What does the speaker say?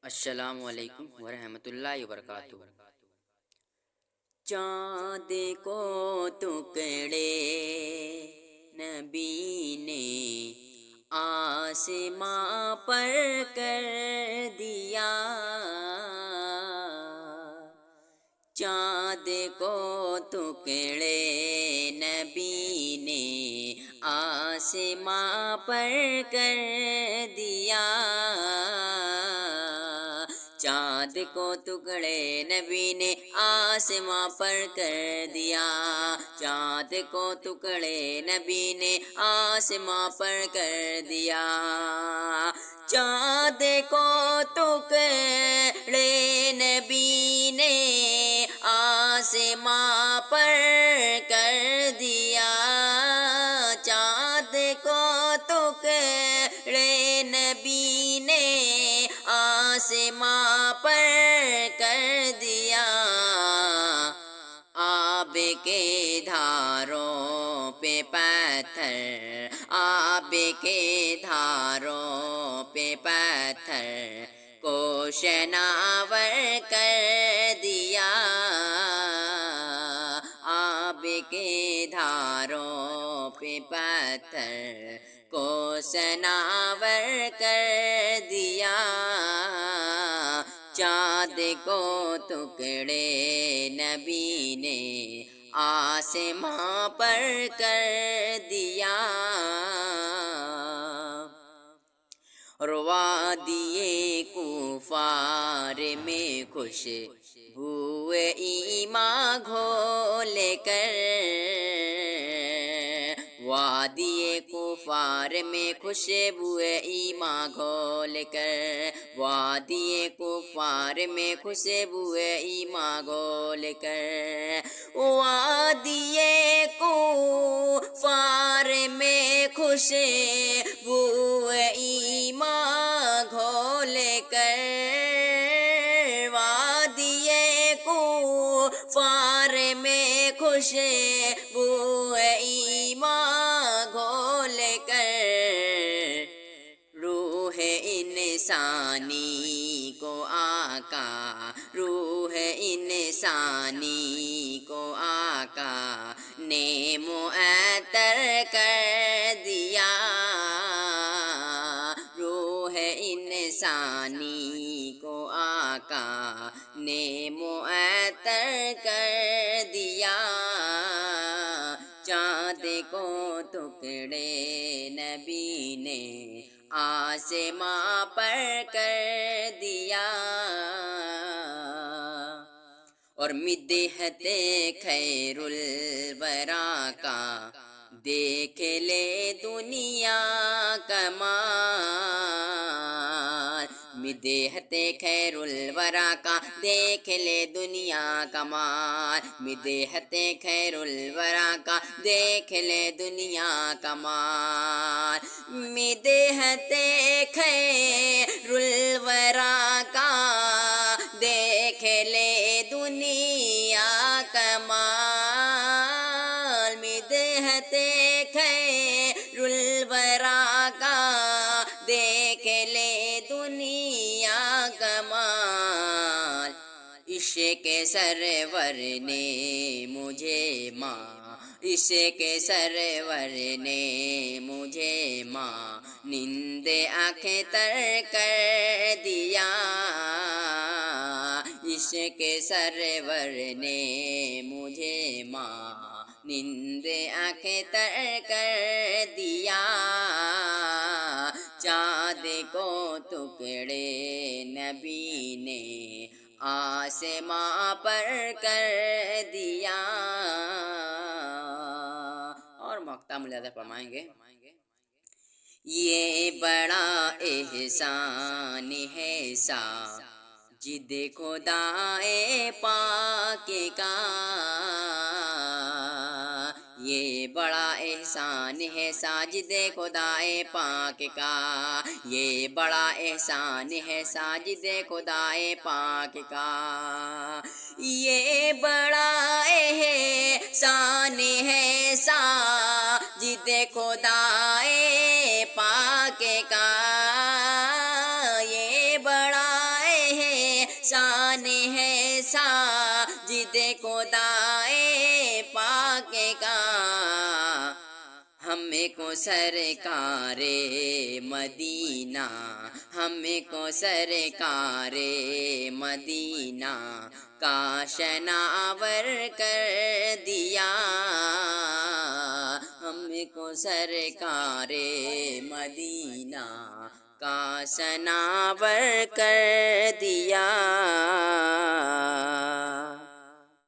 السلام علیکم ورحمۃ اللہ وبرکاتہ۔ چاند کو ٹکڑے نبی نے آسماں پر کر دیا، چاند کو ٹکڑے نبی نے آسماں پر کر دیا، چاند کو ٹکڑے نبی نے آسماں پر کر دیا، چاند کو ٹکڑے نبی نے آسماں پر کر دیا، چاند کو ٹکڑے نبی نے آسماں پر کر دیا، چاند کو ٹکڑے نبی نے آسماں پر کر دیا، آب کے دھاروں پہ پتھر، آب کے دھاروں پہ پتھر کو شناور کر دیا، آب کے دھاروں پہ پتھر کو شناور کر دیا، چاند کو ٹکڑے نبی نے آسماں پر کر دیا، اور وادی کفار میں خوشبو ایمان گھول کر، وادی کفار میں خوشبو ایمان گھول کر، وادی کفار میں خوشبو ایمان گھول کر، وادی کفار میں خوشبو ایمان گھول کر، وادی کفار میں خوشبو ایمان گھول کر، روح انسانی کو آقا، روح انسانی کو آقا نے معطر کر دیا، روح انسانی کو آقا نے معطر کر دیا، چاند کو ٹکڑے نبی نے آسماں پر کر دیا، اور مدحت خیر الورا کا دیکھ لے دنیا کمال، مدحت خیر الورا کا دیکھ لے دنیا کمال، مدحت خیر الورا کا دیکھ لے دنیا کمال، مدحت خیر الورا کا دیکھ لے دنیا کمال، مدحت خیر الورا کا دیکھ لے دنیا کمال، عشق سرور نے مجھے ماں، عشق سرور نے مجھے ماں نیند اختر کر دیا، عشق سرور نے مجھے ماں نیند اختر کر دیا، چاند کو ٹکڑے نبی نے آسماں پر کر دیا، اور مقطع ملاحظہ فرمائیں گے، یہ بڑا احسان ہے ساجد خدائے پاک کا، یہ بڑا احسان ہے ساجد خدائے پاک کا، یہ بڑا احسان ہے ساجد خدائے پاک کا، یہ بڑا احسان ہے ساجد خدائے پاک کا، یہ بڑا ساجد خدائے پاک کا، ہم کو سرکار مدینہ، ہم کو سرکار مدینہ کا شناور کر دیا، ہم کو سرکار مدینہ کا شناور کر دیا۔